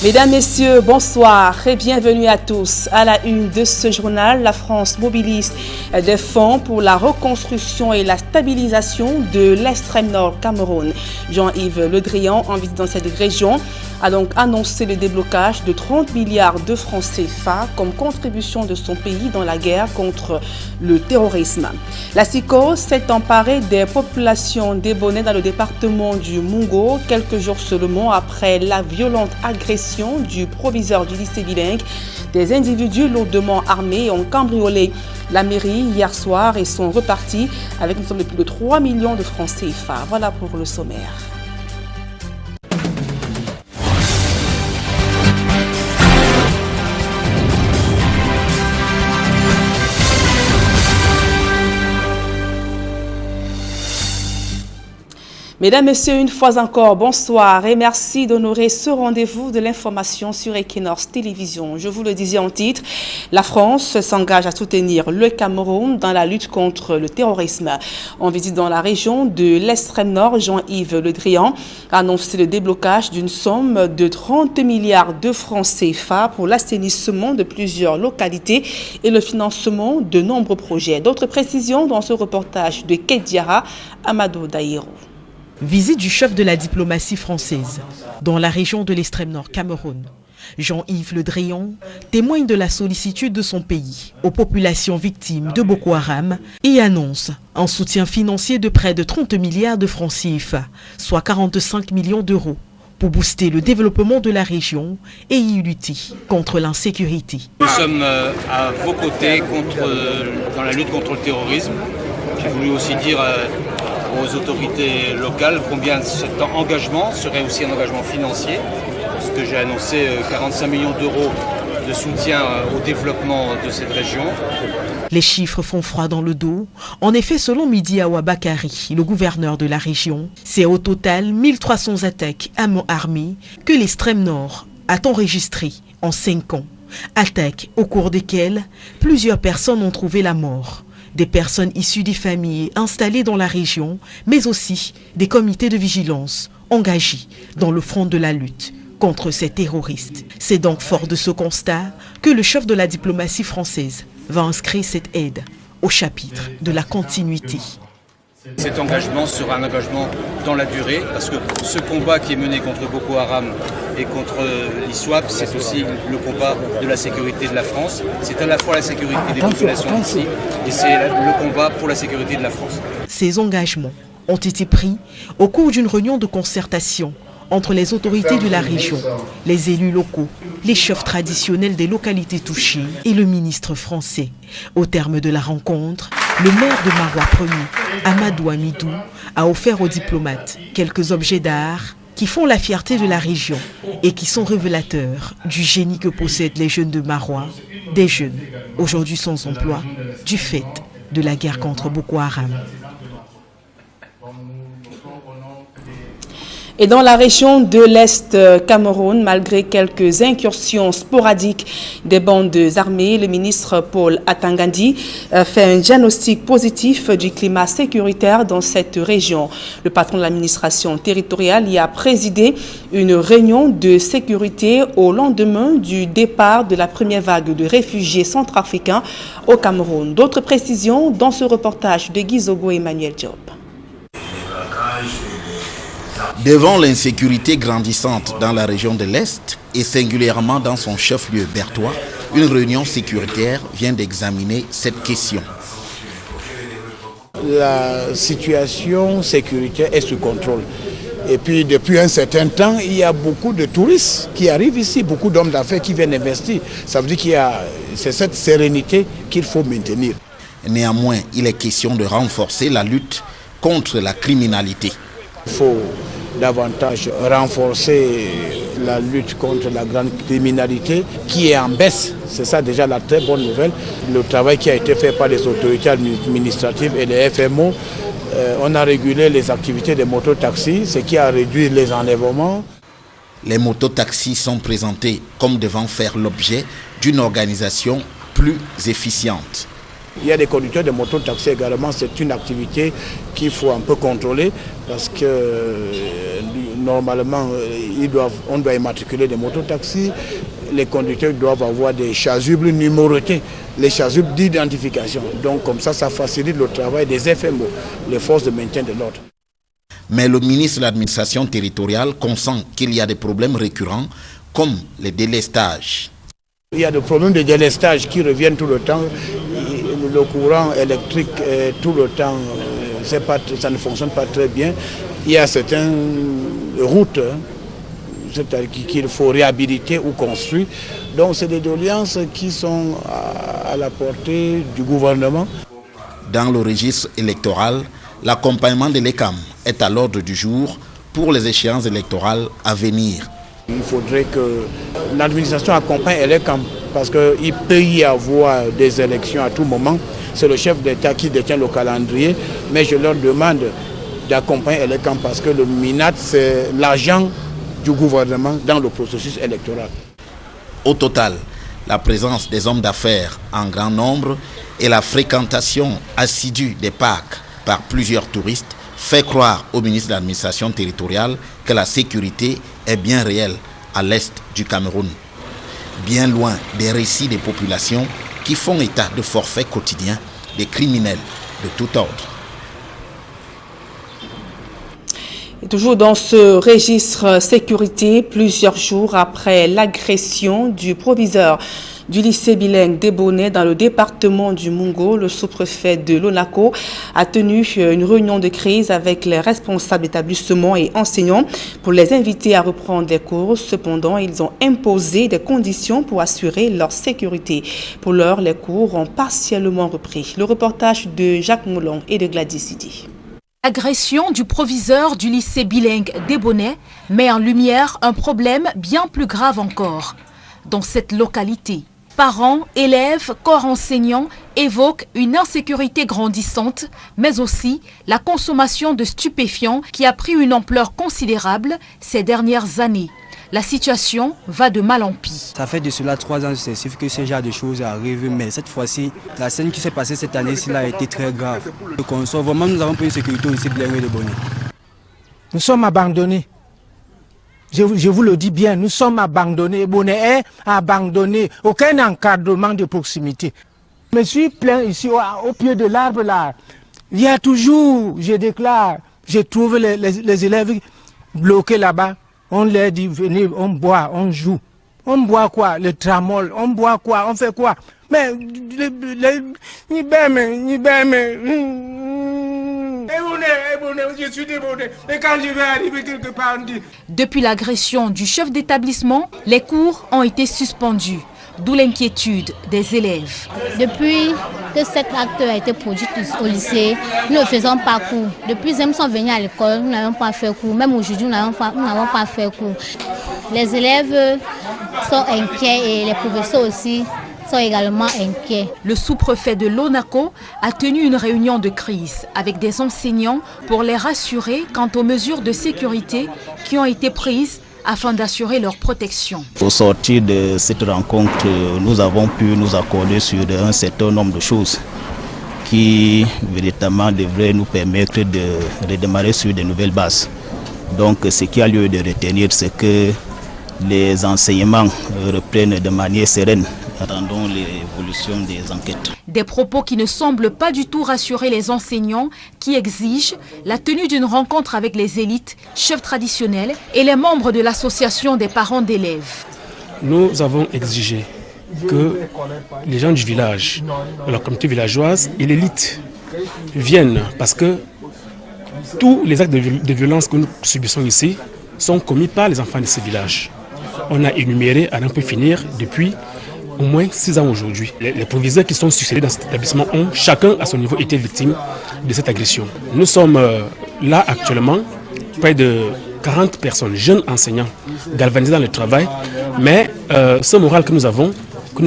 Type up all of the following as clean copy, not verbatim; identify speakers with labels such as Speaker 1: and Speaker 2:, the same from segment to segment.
Speaker 1: Mesdames, Messieurs, bonsoir et bienvenue à tous. À la une de ce journal, la France mobilise des fonds pour la reconstruction et la stabilisation de l'extrême nord Cameroun. Jean-Yves Le Drian, en visite dans cette région, a donc annoncé le déblocage de 30 milliards de francs CFA comme contribution de son pays dans la guerre contre le terrorisme. La psychose s'est emparée des populations d'Ebonè dans le département du Mungo, quelques jours seulement après la violente agression du proviseur du lycée bilingue. Des individus lourdement armés ont cambriolé la mairie hier soir et sont repartis avec une somme de plus de 3 millions de francs CFA. Voilà pour le sommaire. Mesdames, Messieurs, une fois encore, bonsoir et merci d'honorer ce rendez-vous de l'information sur Equinox Télévision. Je vous le disais en titre, la France s'engage à soutenir le Cameroun dans la lutte contre le terrorisme. En visite dans la région de l'extrême nord, Jean-Yves Le Drian a annoncé le déblocage d'une somme de 30 milliards de francs CFA pour l'assainissement de plusieurs localités et le financement de nombreux projets. D'autres précisions dans ce reportage de Kediara Amadou Daïrou.
Speaker 2: Visite du chef de la diplomatie française dans la région de l'extrême nord Cameroun. Jean-Yves Le Drian témoigne de la sollicitude de son pays aux populations victimes de Boko Haram et annonce un soutien financier de près de 30 milliards de francs CFA, soit 45 millions d'euros, pour booster le développement de la région et y lutter contre l'insécurité.
Speaker 3: Nous sommes à vos côtés dans la lutte contre le terrorisme. J'ai voulu aussi dire aux autorités locales combien cet engagement serait aussi un engagement financier, parce que j'ai annoncé 45 millions d'euros de soutien au développement de cette région.
Speaker 2: Les chiffres font froid dans le dos. En effet, selon Midi Awa Bakari, le gouverneur de la région, c'est au total 1300 attaques à main armée que l'extrême nord a enregistré en 5 ans. Attaques au cours desquelles plusieurs personnes ont trouvé la mort. Des personnes issues des familles installées dans la région, mais aussi des comités de vigilance engagés dans le front de la lutte contre ces terroristes. C'est donc fort de ce constat que le chef de la diplomatie française va inscrire cette aide au chapitre de la continuité.
Speaker 3: Cet engagement sera un engagement dans la durée, parce que ce combat qui est mené contre Boko Haram et contre l'ISWAP, c'est aussi le combat de la sécurité de la France. C'est à la fois la sécurité des populations ici et c'est le combat pour la sécurité de la France.
Speaker 2: Ces engagements ont été pris au cours d'une réunion de concertation entre les autorités de la région, les élus locaux, les chefs traditionnels des localités touchées et le ministre français. Au terme de la rencontre, le maire de Maroua Ier, Amadou Amidou, a offert aux diplomates quelques objets d'art qui font la fierté de la région et qui sont révélateurs du génie que possèdent les jeunes de Maroua, des jeunes aujourd'hui sans emploi du fait de la guerre contre Boko Haram.
Speaker 1: Et dans la région de l'Est Cameroun, malgré quelques incursions sporadiques des bandes armées, le ministre Paul Atangandi fait un diagnostic positif du climat sécuritaire dans cette région. Le patron de l'administration territoriale y a présidé une réunion de sécurité au lendemain du départ de la première vague de réfugiés centrafricains au Cameroun. D'autres précisions dans ce reportage de Guizogo Emmanuel Diop.
Speaker 4: Devant l'insécurité grandissante dans la région de l'Est et singulièrement dans son chef-lieu Bertois, une réunion sécuritaire vient d'examiner cette question.
Speaker 5: La situation sécuritaire est sous contrôle. Et puis depuis un certain temps, il y a beaucoup de touristes qui arrivent ici, beaucoup d'hommes d'affaires qui viennent investir. Ça veut dire c'est cette sérénité qu'il faut maintenir.
Speaker 4: Néanmoins, il est question de renforcer la lutte contre la criminalité.
Speaker 5: Il faut davantage renforcer la lutte contre la grande criminalité qui est en baisse. C'est ça déjà la très bonne nouvelle. Le travail qui a été fait par les autorités administratives et les FMO, on a régulé les activités des mototaxis, ce qui a réduit les enlèvements.
Speaker 4: Les mototaxis sont présentés comme devant faire l'objet d'une organisation plus efficiente.
Speaker 5: Il y a des conducteurs de moto-taxi également, c'est une activité qu'il faut un peu contrôler parce que normalement on doit immatriculer des moto-taxis, les conducteurs doivent avoir des chasubles numérotés, les chasubles d'identification. Donc comme ça facilite le travail des FMO, les forces de maintien de l'ordre.
Speaker 4: Mais le ministre de l'administration territoriale consent qu'il y a des problèmes récurrents comme les délestages.
Speaker 5: Il y a des problèmes de délestage qui reviennent tout le temps. Le courant électrique, tout le temps, ça ne fonctionne pas très bien. Il y a certaines routes qu'il faut réhabiliter ou construire. Donc c'est des doléances qui sont à la portée du gouvernement.
Speaker 4: Dans le registre électoral, l'accompagnement de l'ECAM est à l'ordre du jour pour les échéances électorales à venir.
Speaker 5: Il faudrait que l'administration accompagne l'ECAM parce qu'il peut y avoir des élections à tout moment. C'est le chef d'État qui détient le calendrier, mais je leur demande d'accompagner l'ECAM parce que le MINAT, c'est l'agent du gouvernement dans le processus électoral.
Speaker 4: Au total, la présence des hommes d'affaires en grand nombre et la fréquentation assidue des parcs par plusieurs touristes fait croire au ministre de l'administration territoriale que la sécurité est bien réelle à l'est du Cameroun. Bien loin des récits des populations qui font état de forfaits quotidiens des criminels de tout ordre.
Speaker 1: Et toujours dans ce registre sécurité, plusieurs jours après l'agression du proviseur du lycée bilingue d'Ebonè dans le département du Mungo, le sous-préfet de l'ONACO a tenu une réunion de crise avec les responsables d'établissements et enseignants pour les inviter à reprendre les cours. Cependant, ils ont imposé des conditions pour assurer leur sécurité. Pour l'heure, les cours ont partiellement repris. Le reportage de Jacques Moulon et de Gladys Sidi.
Speaker 6: L'agression du proviseur du lycée bilingue d'Ebonè met en lumière un problème bien plus grave encore. Dans cette localité, parents, élèves, corps enseignants évoquent une insécurité grandissante, mais aussi la consommation de stupéfiants qui a pris une ampleur considérable ces dernières années. La situation va de mal en pis.
Speaker 7: Ça fait de cela 3 ans successifs que ce genre de choses arrivent, mais cette fois-ci, la scène qui s'est passée cette année-ci a été très grave. Vraiment, nous avons pris une sécurité aussi bien de bonne.
Speaker 8: Nous sommes abandonnés. Je vous le dis bien, nous sommes abandonnés. Bonnet est abandonné. Aucun encadrement de proximité. Je me suis plaint ici au pied de l'arbre là. Il y a toujours, je déclare, je trouve les élèves bloqués là-bas. On leur dit, venez, on boit, on joue. On boit quoi? Le tramol. On boit quoi? On fait quoi? Mais,
Speaker 6: Depuis l'agression du chef d'établissement, les cours ont été suspendus, d'où l'inquiétude des élèves.
Speaker 9: Depuis que cet acte a été produit au lycée, nous ne faisons pas cours. Depuis que nous sommes venus à l'école, nous n'avons pas fait cours. Même aujourd'hui, nous n'avons pas fait cours. Les élèves sont inquiets et les professeurs aussi sont également inquiets.
Speaker 6: Le sous-préfet de l'ONACO a tenu une réunion de crise avec des enseignants pour les rassurer quant aux mesures de sécurité qui ont été prises afin d'assurer leur protection.
Speaker 10: Au sortir de cette rencontre, nous avons pu nous accorder sur un certain nombre de choses qui véritablement devraient nous permettre de redémarrer sur de nouvelles bases. Donc ce qui a lieu de retenir, c'est que les enseignements reprennent de manière sereine. Attendons l'évolution des enquêtes.
Speaker 6: Des propos qui ne semblent pas du tout rassurer les enseignants qui exigent la tenue d'une rencontre avec les élites, chefs traditionnels et les membres de l'association des parents d'élèves.
Speaker 11: Nous avons exigé que les gens du village, la communauté villageoise et l'élite viennent parce que tous les actes de violence que nous subissons ici sont commis par les enfants de ces villages. On a énuméré, à n'en peut finir, depuis au moins 6 ans aujourd'hui. Les proviseurs qui sont succédés dans cet établissement ont chacun à son niveau été victime de cette agression. Nous sommes là actuellement, près de 40 personnes, jeunes enseignants, galvanisés dans le travail, mais ce moral que nous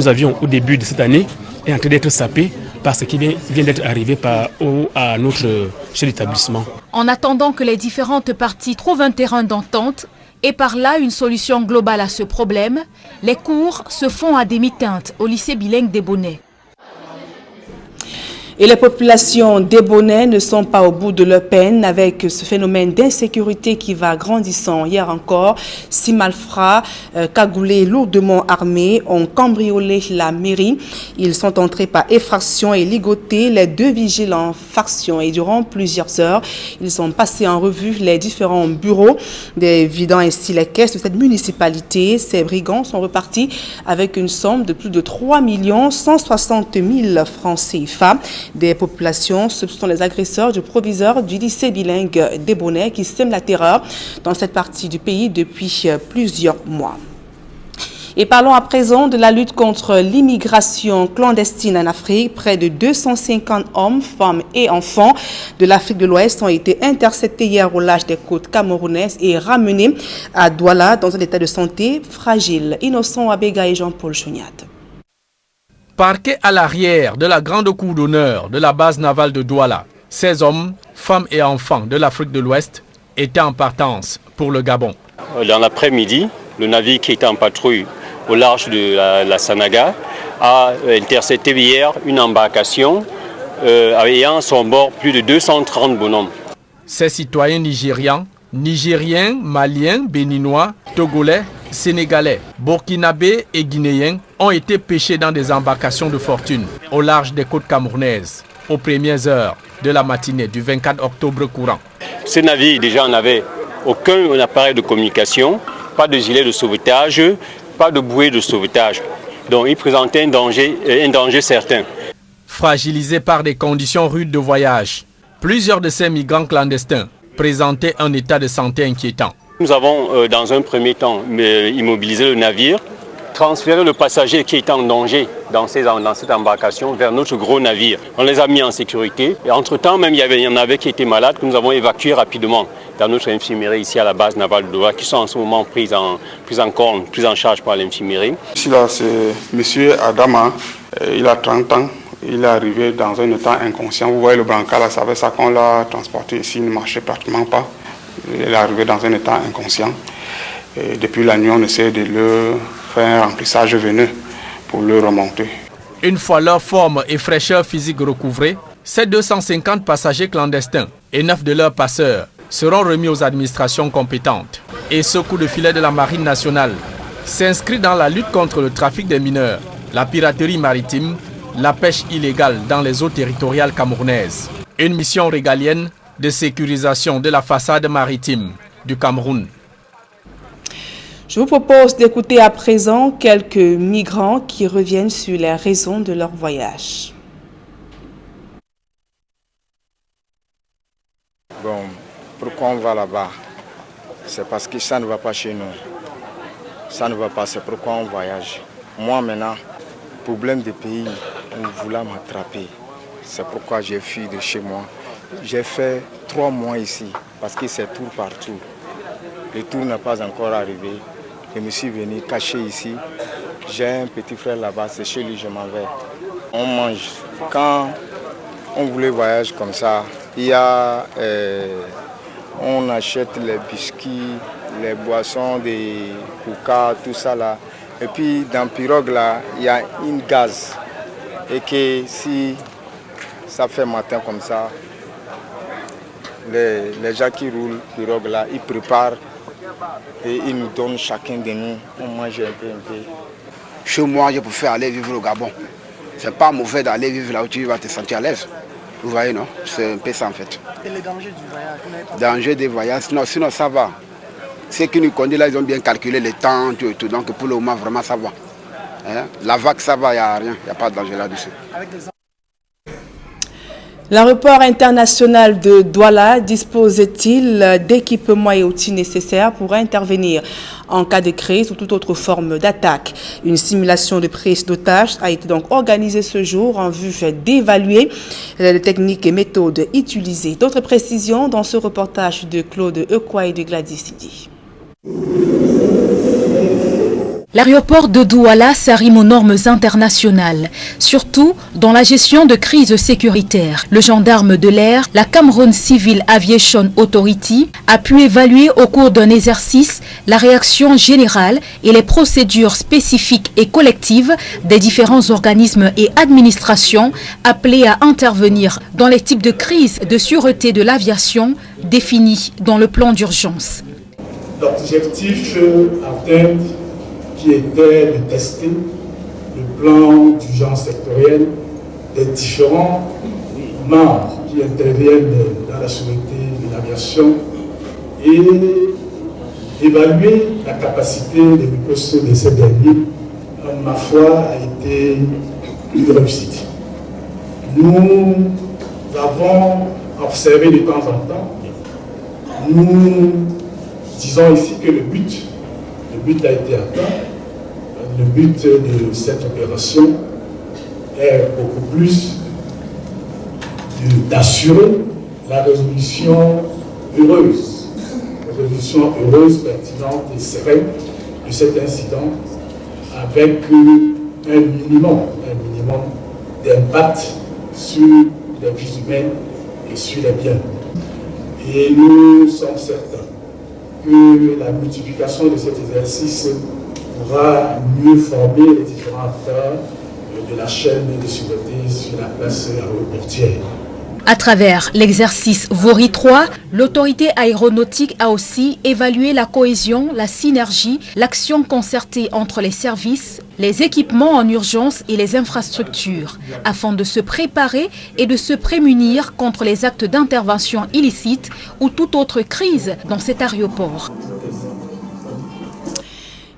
Speaker 11: avions au début de cette année est en train d'être sapé par ce qui vient d'être arrivé à notre chef d'établissement.
Speaker 6: En attendant que les différentes parties trouvent un terrain d'entente, et par là une solution globale à ce problème, les cours se font à demi-teinte au lycée bilingue d'Ebonè.
Speaker 1: Et les populations d'Ébonais ne sont pas au bout de leur peine avec ce phénomène d'insécurité qui va grandissant. Hier encore, 6 malfrats cagoulés lourdement armés ont cambriolé la mairie. Ils sont entrés par effraction et ligoté les 2 vigiles en faction. Et durant plusieurs heures, ils ont passé en revue les différents bureaux, vidant ainsi les caisses de cette municipalité. Ces brigands sont repartis avec une somme de plus de 3 160 000 francs CFA. Des populations, ce sont les agresseurs du proviseur du lycée bilingue d'Ébonais qui sèment la terreur dans cette partie du pays depuis plusieurs mois. Et parlons à présent de la lutte contre l'immigration clandestine en Afrique. Près de 250 hommes, femmes et enfants de l'Afrique de l'Ouest ont été interceptés hier au large des côtes camerounaises et ramenés à Douala dans un état de santé fragile. Innocent Abega et Jean-Paul Chouniat.
Speaker 12: Parqués à l'arrière de la grande cour d'honneur de la base navale de Douala, ces hommes, femmes et enfants de l'Afrique de l'Ouest étaient en partance pour le Gabon.
Speaker 13: Dans l'après-midi, le navire qui était en patrouille au large de la Sanaga a intercepté hier une embarcation ayant à son bord plus de 230 bonhommes.
Speaker 12: Ces citoyens nigérians, maliens, béninois, togolais, sénégalais, burkinabés et guinéens ont été pêchés dans des embarcations de fortune au large des côtes camerounaises aux premières heures de la matinée du 24 octobre courant.
Speaker 13: Ces navires déjà n'avaient aucun appareil de communication, pas de gilet de sauvetage, pas de bouée de sauvetage. Donc ils présentaient un danger certain.
Speaker 12: Fragilisés par des conditions rudes de voyage, plusieurs de ces migrants clandestins présentaient un état de santé inquiétant.
Speaker 13: Nous avons dans un premier temps immobilisé le navire, transféré le passager qui était en danger dans cette embarcation vers notre gros navire. On les a mis en sécurité et entre-temps même il y en avait qui étaient malades que nous avons évacués rapidement dans notre infirmerie ici à la base navale de Douala qui sont en ce moment pris en charge par l'infirmerie.
Speaker 14: Ici là c'est M. Adama, il a 30 ans. Il est arrivé dans un état inconscient. Vous voyez le brancard là, ça fait ça qu'on l'a transporté ici, il ne marchait pratiquement pas. Il est arrivé dans un état inconscient. Et depuis la nuit, on essaie de le faire un remplissage veineux pour le remonter.
Speaker 12: Une fois leur forme et fraîcheur physique recouvrées, ces 250 passagers clandestins et 9 de leurs passeurs seront remis aux administrations compétentes. Et ce coup de filet de la Marine nationale s'inscrit dans la lutte contre le trafic des mineurs, la piraterie maritime, la pêche illégale dans les eaux territoriales camerounaises. Une mission régalienne de sécurisation de la façade maritime du Cameroun.
Speaker 1: Je vous propose d'écouter à présent quelques migrants qui reviennent sur les raisons de leur voyage.
Speaker 15: Bon, pourquoi on va là-bas? C'est parce que ça ne va pas chez nous. Ça ne va pas, c'est pourquoi on voyage. Moi maintenant, problème des pays, on voulait m'attraper. C'est pourquoi j'ai fui de chez moi. J'ai fait 3 mois ici, parce que c'est tour par tour. Le tour n'est pas encore arrivé. Je me suis venu cacher ici. J'ai un petit frère là-bas, c'est chez lui, je m'en vais. On mange. Quand on voulait voyager comme ça, il y a, on achète les biscuits, les boissons, des coca, tout ça là. Et puis dans pirogue là, il y a une gaz. Et que si ça fait matin comme ça, les gens qui roulent pirogue là, ils préparent et ils nous donnent chacun de nous, on mange un peu.
Speaker 16: Chez moi, je préfère aller vivre au Gabon. C'est pas mauvais d'aller vivre là où tu vas te sentir à l'aise. Vous voyez, non? C'est un peu ça en fait.
Speaker 17: Et le danger du voyage?
Speaker 16: Danger du voyage, non, sinon ça va. Ceux qui nous connaissent là, ils ont bien calculé le temps, tout. Donc pour le moment, vraiment ça va. Hein? La vague, ça va, il n'y a rien, il n'y a pas de danger là-dessus.
Speaker 1: L'aéroport international de Douala dispose-t-il d'équipements et outils nécessaires pour intervenir en cas de crise ou toute autre forme d'attaque? Une simulation de prise d'otages a été donc organisée ce jour en vue d'évaluer les techniques et méthodes utilisées. D'autres précisions dans ce reportage de Claude Ekwa et de Gladys Sidi.
Speaker 6: L'aéroport de Douala s'arrime aux normes internationales, surtout dans la gestion de crises sécuritaires. Le gendarme de l'air, la Cameroun Civil Aviation Authority, a pu évaluer au cours d'un exercice la réaction générale et les procédures spécifiques et collectives des différents organismes et administrations appelés à intervenir dans les types de crises de sûreté de l'aviation définis dans le plan d'urgence.
Speaker 17: L'objectif atteint qui était de tester le plan d'urgence sectoriel des différents membres qui interviennent dans la sûreté de l'aviation et évaluer la capacité de riposte de ces derniers, ma foi, a été une réussite. Nous avons observé de temps en temps, nous disons ici que le but a été atteint. Le but de cette opération est beaucoup plus d'assurer la résolution heureuse, pertinente et sereine de cet incident avec un minimum d'impact sur les vies humaines et sur les biens. Et nous sommes certains que la multiplication de cet exercice pourra mieux former les différents acteurs de la chaîne de sûreté sur la place aéroportière.
Speaker 6: À travers l'exercice VORI 3, l'autorité aéronautique a aussi évalué la cohésion, la synergie, l'action concertée entre les services, les équipements en urgence et les infrastructures, afin de se préparer et de se prémunir contre les actes d'intervention illicite ou toute autre crise dans cet aéroport.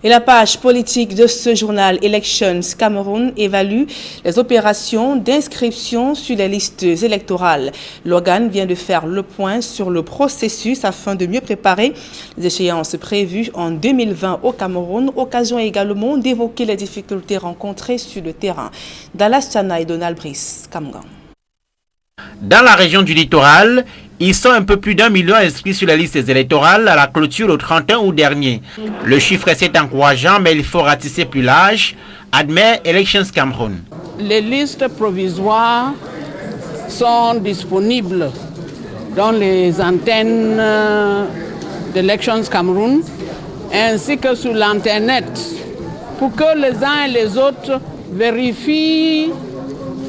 Speaker 1: Et la page politique de ce journal Elections Cameroun évalue les opérations d'inscription sur les listes électorales. L'organe vient de faire le point sur le processus afin de mieux préparer les échéances prévues en 2020 au Cameroun. Occasion également d'évoquer les difficultés rencontrées sur le terrain. Dallas Chana et Donald Brice, Kamgan.
Speaker 18: Dans la région du littoral, ils sont un peu plus d'1 million inscrits sur les listes électorales à la clôture le 31 août dernier. Le chiffre est encourageant, mais il faut ratisser plus large, admet Elections Cameroun.
Speaker 19: Les listes provisoires sont disponibles dans les antennes d'Elections Cameroun ainsi que sur l'Internet pour que les uns et les autres vérifient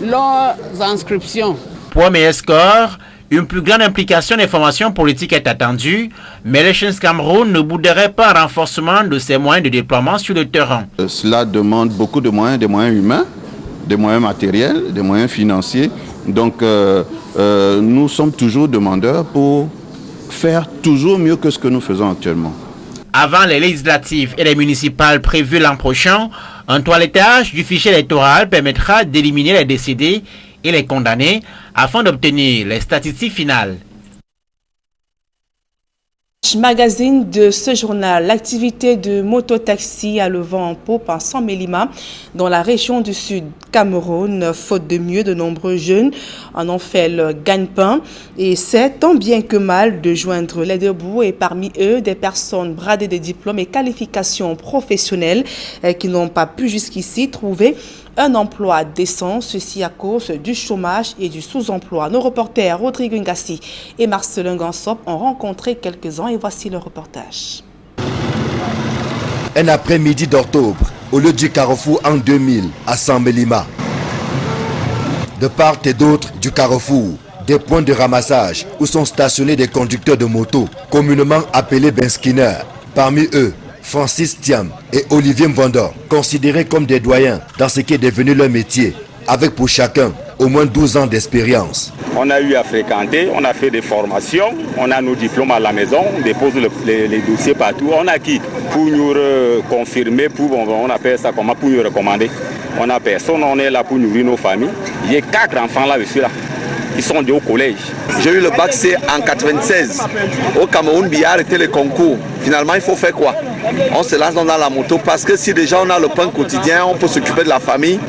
Speaker 19: leurs inscriptions.
Speaker 18: Pour un meilleur score, une plus grande implication des formations politiques est attendue, mais Elections Cameroun ne bouderait pas un renforcement de ses moyens de déploiement sur le terrain.
Speaker 20: Cela demande beaucoup de moyens, des moyens humains, des moyens matériels, des moyens financiers. Donc nous sommes toujours demandeurs pour faire toujours mieux que ce que nous faisons actuellement.
Speaker 18: Avant les législatives et les municipales prévues l'an prochain, un toilettage du fichier électoral permettra d'éliminer les décédés et les condamnés afin d'obtenir les statistiques finales.
Speaker 1: Magazine de ce journal, l'activité de mototaxi a le vent en poupe à Saint-Mélima dans la région du sud Cameroun. Faute de mieux, de nombreux jeunes en ont fait le gagne-pain et c'est tant bien que mal de joindre les deux bouts et parmi eux des personnes bradées de diplômes et qualifications professionnelles qui n'ont pas pu jusqu'ici trouver un emploi décent, ceci à cause du chômage et du sous-emploi. Nos reporters Rodrigue Ngassi et Marcelin Gansop ont rencontré quelques-uns et voici le reportage.
Speaker 21: Un après-midi d'octobre, au lieu du carrefour en 2000 à Saint-Mélima. De part et d'autre du carrefour, des points de ramassage où sont stationnés des conducteurs de moto, communément appelés benskinners. Parmi eux, Francis Thiam et Olivier Mvandor, considérés comme des doyens dans ce qui est devenu leur métier, avec pour chacun au moins 12 ans d'expérience.
Speaker 22: On a eu à fréquenter, on a fait des formations, on a nos diplômes à la maison, on dépose les dossiers partout. On a qui pour nous confirmer, on appelle ça comment, pour nous recommander. On a personne, on est là pour nourrir nos familles. Il y a 4 enfants là, je suis là. Ils sont au collège.
Speaker 23: J'ai eu le bac C en 96. Au Cameroun, il a arrêté les concours. Finalement, il faut faire quoi? On se lance dans la moto parce que si déjà on a le pain quotidien, on peut s'occuper de la famille,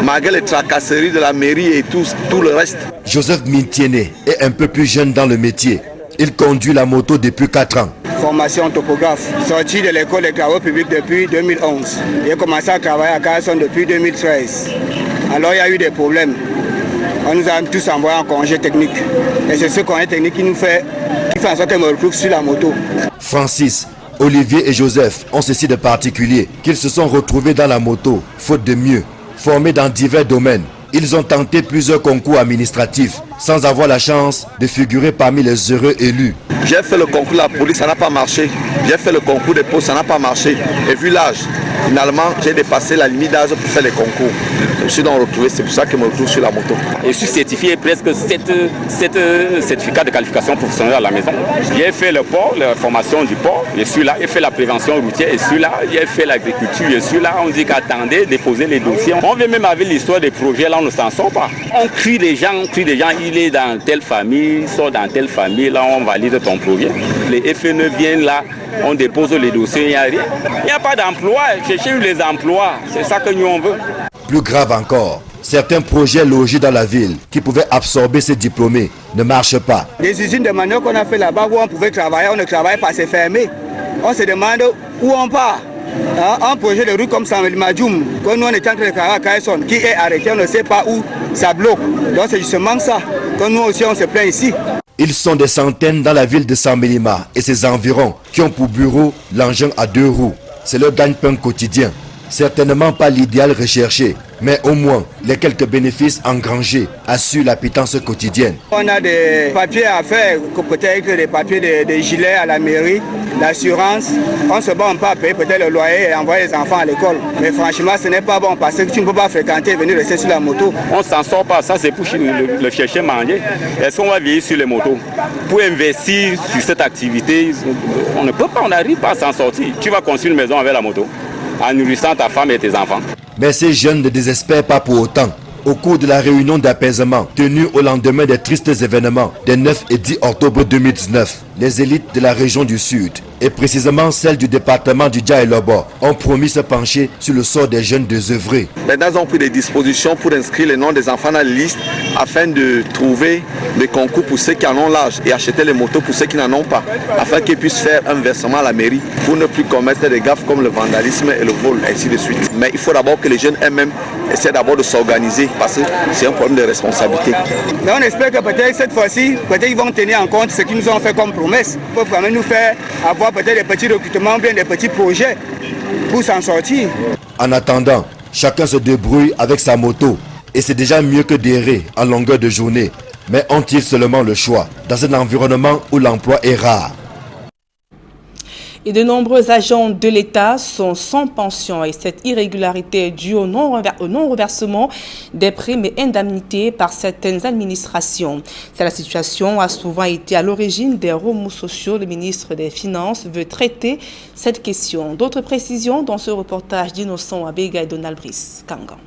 Speaker 23: malgré les tracasseries de la mairie et tout le reste.
Speaker 21: Joseph Mintiene est un peu plus jeune dans le métier. Il conduit la moto depuis 4 ans.
Speaker 2: Formation topographe, sorti de l'école des travaux publics depuis 2011. J'ai commencé à travailler à Carson depuis 2013. Alors il y a eu des problèmes. On nous a tous envoyés en congé technique. Et c'est ce congé technique qui fait en sorte que je me retrouve sur la moto.
Speaker 21: Francis, Olivier et Joseph ont ceci de particulier qu'ils se sont retrouvés dans la moto, faute de mieux. Formés dans divers domaines, ils ont tenté plusieurs concours administratifs sans avoir la chance de figurer parmi les heureux élus.
Speaker 23: J'ai fait le concours de la police, ça n'a pas marché. J'ai fait le concours des postes, ça n'a pas marché. Et vu l'âge, finalement, j'ai dépassé la limite d'âge pour faire les concours. Je me suis donc retrouvé, c'est pour ça que je me retrouve sur la moto.
Speaker 13: Je suis certifié presque 7 certificats de qualification professionnelle à la maison. J'ai fait le port, la formation du port, je suis là. J'ai fait la prévention routière, je suis là. J'ai fait l'agriculture, je suis là. On dit qu'attendez, déposez les dossiers. On vient même avec l'histoire des projets, là on ne s'en sort pas. On crie les gens, il est dans telle famille, sort dans telle famille, là on valide ton projet. Les FNE viennent là, on dépose les dossiers, il n'y a rien. Il n'y a pas d'emploi, cherchez les emplois, c'est ça que nous on veut.
Speaker 21: Plus grave encore, certains projets logés dans la ville qui pouvaient absorber ces diplômés ne marchent pas.
Speaker 2: Les usines de manioc qu'on a fait là-bas où on pouvait travailler, on ne travaille pas, c'est fermé. On se demande où on part. Un projet de route comme Samuel Madjoum, quand nous on est en train de travailler à Carson, qui est arrêté, on ne sait pas où ça bloque. Donc c'est justement ça, quand nous aussi on se plaint ici.
Speaker 21: Ils sont des centaines dans la ville de Saint-Mélima et ses environs qui ont pour bureau l'engin à 2 roues. C'est leur gagne-pain quotidien. Certainement pas l'idéal recherché, mais au moins les quelques bénéfices engrangés assurent la pitance quotidienne.
Speaker 2: On a des papiers à faire, peut-être des papiers des gilets à la mairie, l'assurance. On se bat, on peut payer peut-être le loyer et envoyer les enfants à l'école. Mais franchement, ce n'est pas bon parce que tu ne peux pas fréquenter et venir rester sur la moto.
Speaker 13: On ne s'en sort pas, ça c'est pour le chercher manger. Est-ce qu'on va vieillir sur les motos? Pour investir sur cette activité, on ne peut pas, on n'arrive pas à s'en sortir. Tu vas construire une maison avec la moto, en nourrissant ta femme et tes enfants.
Speaker 21: Mais ces jeunes ne désespèrent pas pour autant. Au cours de la réunion d'apaisement tenue au lendemain des tristes événements des 9 et 10 octobre 2019, les élites de la région du Sud, et précisément celles du département du Dja-et-Lobo, ont promis se pencher sur le sort des jeunes désœuvrés.
Speaker 23: Maintenant, ils ont pris des dispositions pour inscrire les noms des enfants dans la liste afin de trouver des concours pour ceux qui en ont l'âge et acheter les motos pour ceux qui n'en ont pas, afin qu'ils puissent faire un versement à la mairie pour ne plus commettre des gaffes comme le vandalisme et le vol, ainsi de suite. Mais il faut d'abord que les jeunes eux-mêmes essaient d'abord de s'organiser parce que c'est un problème de responsabilité.
Speaker 2: Mais on espère que peut-être cette fois-ci, peut-être ils vont tenir en compte ce qu'ils nous ont fait comme promesse. Ils peuvent quand même nous faire avoir peut-être des petits recrutements, bien des petits projets pour s'en sortir.
Speaker 21: En attendant, chacun se débrouille avec sa moto et c'est déjà mieux que d'errer en longueur de journée. Mais ont-ils seulement le choix dans un environnement où l'emploi est rare?
Speaker 1: Et de nombreux agents de l'État sont sans pension et cette irrégularité est due au non-reversement des primes et indemnités par certaines administrations. La situation a souvent été à l'origine des remous sociaux. Le ministre des Finances veut traiter cette question. D'autres précisions dans ce reportage d'Innocent Abega et Donald Brice Kangan.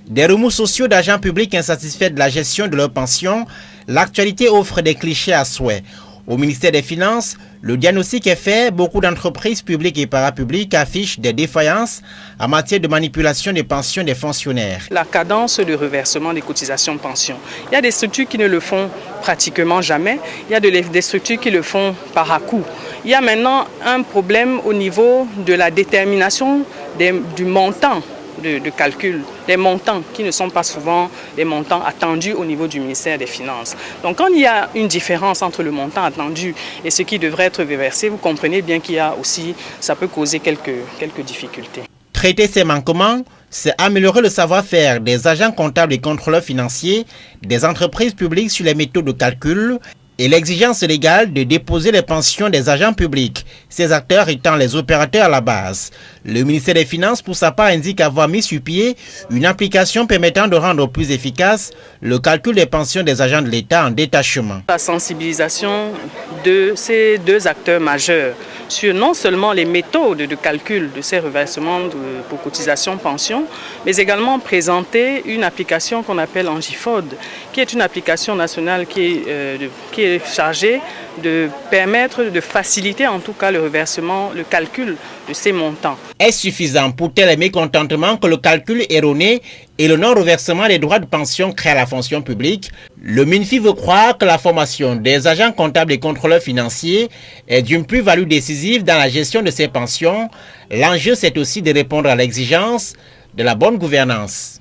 Speaker 18: Des remous sociaux d'agents publics insatisfaits de la gestion de leurs pensions, l'actualité offre des clichés à souhait. Au ministère des Finances, le diagnostic est fait, beaucoup d'entreprises publiques et parapubliques affichent des défaillances en matière de manipulation des pensions des fonctionnaires.
Speaker 3: La cadence de reversement des cotisations de pension. Il y a des structures qui ne le font pratiquement jamais, il y a des structures qui le font par à-coup. Il y a maintenant un problème au niveau de la détermination du montant de calcul, des montants qui ne sont pas souvent des montants attendus au niveau du ministère des Finances. Donc quand il y a une différence entre le montant attendu et ce qui devrait être reversé, vous comprenez bien qu'il y a aussi, ça peut causer quelques difficultés.
Speaker 18: Traiter ces manquements, c'est améliorer le savoir-faire des agents comptables et contrôleurs financiers, des entreprises publiques sur les méthodes de calcul et l'exigence légale de déposer les pensions des agents publics, ces acteurs étant les opérateurs à la base. Le ministère des Finances, pour sa part, indique avoir mis sur pied une application permettant de rendre plus efficace le calcul des pensions des agents de l'État en détachement.
Speaker 3: La sensibilisation de ces deux acteurs majeurs sur non seulement les méthodes de calcul de ces reversements pour cotisation pension, mais également présenter une application qu'on appelle Angifod, qui est une application nationale qui est chargée de permettre de faciliter en tout cas le reversement, le calcul de ces montants.
Speaker 18: est suffisant pour tel mécontentement que le calcul erroné et le non-reversement des droits de pension créent à la fonction publique. Le MINFI veut croire que la formation des agents comptables et contrôleurs financiers est d'une plus-value décisive dans la gestion de ces pensions. L'enjeu, c'est aussi de répondre à l'exigence de la bonne gouvernance.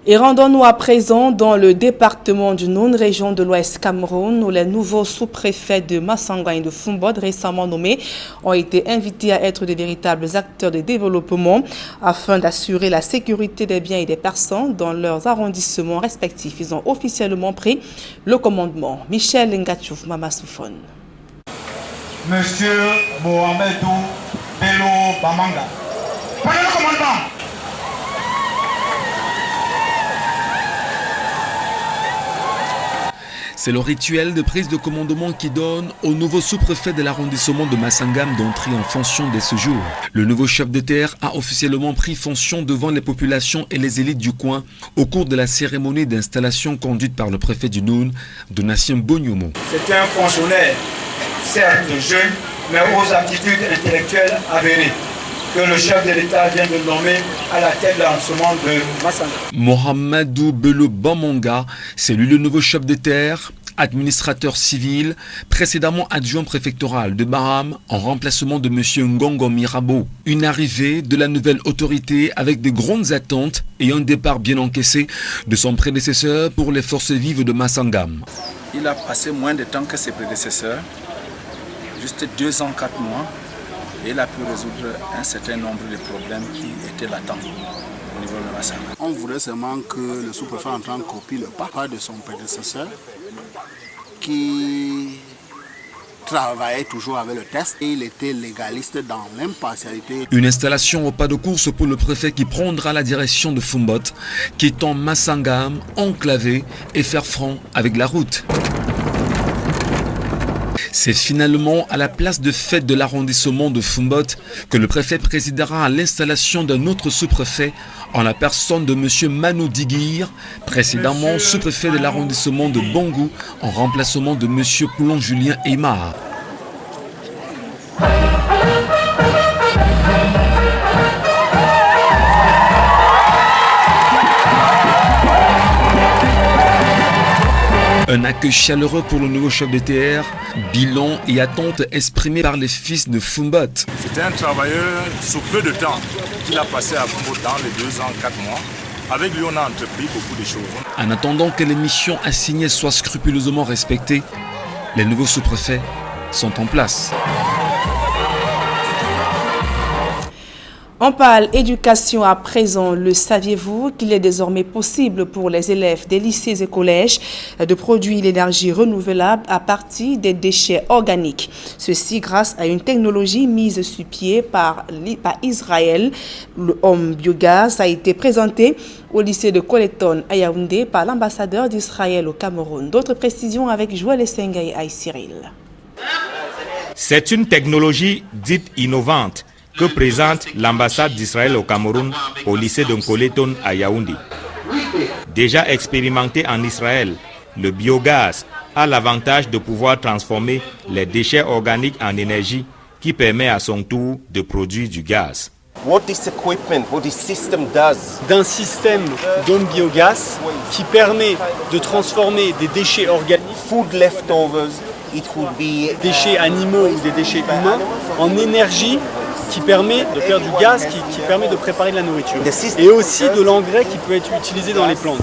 Speaker 1: Et rendons-nous à présent dans le département du Noun, région de l'Ouest Cameroun, où les nouveaux sous-préfets de Massanga et de Fumbod, récemment nommés, ont été invités à être des véritables acteurs de développement afin d'assurer la sécurité des biens et des personnes dans leurs arrondissements respectifs. Ils ont officiellement pris le commandement. Michel Ngatchouf, Mama Soufone.
Speaker 4: Monsieur Mohamedou Bello Bamanga. Prenez le commandement.
Speaker 5: C'est le rituel de prise de commandement qui donne au nouveau sous-préfet de l'arrondissement de Massangam d'entrer en fonction dès ce jour. Le nouveau chef de terre a officiellement pris fonction devant les populations et les élites du coin au cours de la cérémonie d'installation conduite par le préfet du Noun, Donatien Bonyumo.
Speaker 4: C'est un fonctionnaire, certes jeune, mais aux aptitudes intellectuelles avérées, que le chef de l'État vient de nommer à la tête de l'arrondissement de Massangam.
Speaker 5: Mohamedou Bello Bamanga, c'est lui le nouveau chef de terre, administrateur civil, précédemment adjoint préfectoral de Baham en remplacement de M. Ngongo Mirabo. Une arrivée de la nouvelle autorité avec de grandes attentes et un départ bien encaissé de son prédécesseur pour les forces vives de Massangam.
Speaker 7: Il a passé moins de temps que ses prédécesseurs, juste 2 ans, 4 mois. Et il a pu résoudre un certain nombre de problèmes qui étaient latents au niveau de Massangam.
Speaker 24: On voudrait seulement que le sous-préfet en train de copier le pas de son prédécesseur qui travaillait toujours avec le test et il était légaliste dans l'impartialité.
Speaker 5: Une installation au pas de course pour le préfet qui prendra la direction de Fumbot, quittant Massangam, enclavé et faire front avec la route. C'est finalement à la place de fête de l'arrondissement de Fumbot que le préfet présidera à l'installation d'un autre sous-préfet en la personne de M. Manu Digir, précédemment sous-préfet de l'arrondissement de Bangou en remplacement de M. Poulon Julien Aymar. Un accueil chaleureux pour le nouveau chef de TR, bilan et attente exprimés par les fils de Fumbot.
Speaker 7: C'était un travailleur sous peu de temps qu'il a passé à Fumbot dans les 2 ans, 4 mois. Avec lui, on a entrepris beaucoup de choses.
Speaker 5: En attendant que les missions assignées soient scrupuleusement respectées, les nouveaux sous-préfets sont en place.
Speaker 1: On parle éducation à présent. Le saviez-vous qu'il est désormais possible pour les élèves des lycées et collèges de produire l'énergie renouvelable à partir des déchets organiques. Ceci grâce à une technologie mise sur pied par Israël. Le Home Biogaz a été présenté au lycée de Colleton à Yaoundé par l'ambassadeur d'Israël au Cameroun. D'autres précisions avec Joël Essengay et Cyril.
Speaker 25: C'est une technologie dite innovante que présente l'ambassade d'Israël au Cameroun au lycée de Colleton à Yaoundé. Déjà expérimenté en Israël, le biogaz a l'avantage de pouvoir transformer les déchets organiques en énergie qui permet à son tour de produire du gaz.
Speaker 26: D'un système d'home biogaz qui permet de transformer des déchets organiques, déchets animaux ou des déchets humains, en énergie qui permet de faire du gaz, qui permet de préparer de la nourriture. Et aussi de l'engrais qui peut être utilisé dans les plantes.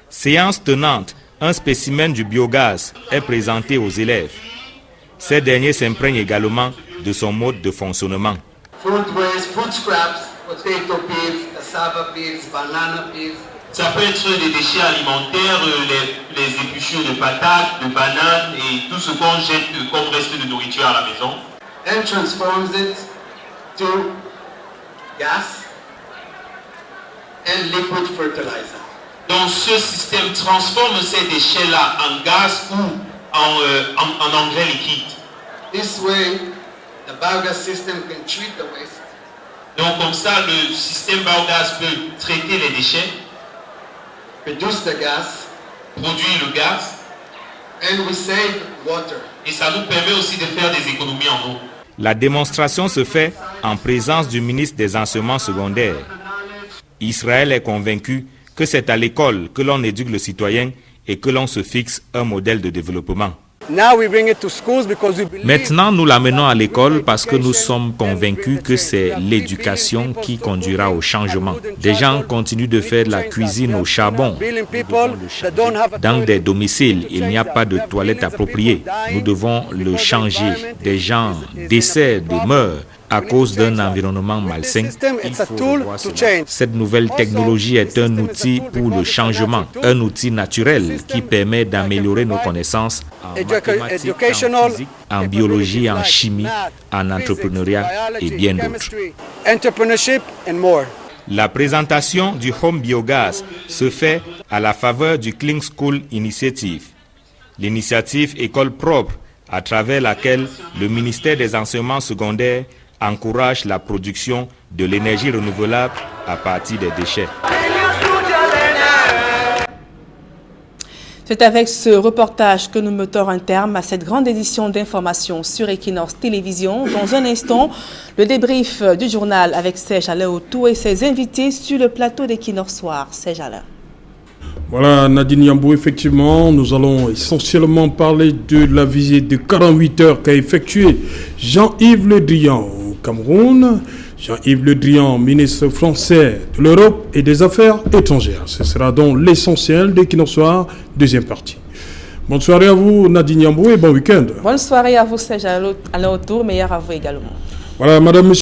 Speaker 25: Séance tenante, un spécimen du biogaz est présenté aux élèves. Ces derniers s'imprègnent également de son mode de fonctionnement.
Speaker 27: Food waste, food scraps, potato peels, cassava peels, banana peels. Ça peut être des déchets alimentaires, les épluchures de patates, de bananes et tout ce qu'on jette comme reste de nourriture à la maison. And transforms it to gas and liquid fertilizer. Donc ce système transforme ces déchets-là en gaz ou en engrais liquide. This way, the biogaz system can treat the waste. Donc comme ça, le système biogaz peut traiter les déchets. Produce the gas, produire le gaz, and we save water. Et ça nous permet aussi de faire des économies en eau.
Speaker 25: La démonstration se fait en présence du ministre des Enseignements secondaires. Israël est convaincu que c'est à l'école que l'on éduque le citoyen et que l'on se fixe un modèle de développement. Maintenant, nous l'amenons à l'école parce que nous sommes convaincus que c'est l'éducation qui conduira au changement. Des gens continuent de faire de la cuisine au charbon. Dans des domiciles, il n'y a pas de toilettes appropriées. Nous devons le changer. Des gens décèdent, meurent à cause d'un environnement malsain. Cette nouvelle technologie est un outil pour le changement, un outil naturel qui permet d'améliorer nos connaissances en mathématiques, en physique, en biologie, en chimie, en entrepreneuriat et bien d'autres. La présentation du Home Biogaz se fait à la faveur du Clean School Initiative. L'initiative École propre, à travers laquelle le ministère des Enseignements secondaires encourage la production de l'énergie renouvelable à partir des déchets.
Speaker 1: C'est avec ce reportage que nous mettons un terme à cette grande édition d'information sur Equinox Télévision. Dans un instant, le débrief du journal avec Serge Alaotou et ses invités sur le plateau d'Equinox Soir. Serge Alaotou.
Speaker 8: Voilà, Nadine Yambou, effectivement, nous allons essentiellement parler de la visite de 48 heures qu'a effectué Jean-Yves Le Drian au Cameroun. Jean-Yves Le Drian, ministre français de l'Europe et des Affaires étrangères. Ce sera donc l'essentiel d'Equinox Soir, deuxième partie. Bonne soirée à vous, Nadine Yambou, et bon week-end.
Speaker 1: Bonne soirée à vous, Serge Alaotou, meilleur à vous également.
Speaker 8: Voilà, madame, monsieur.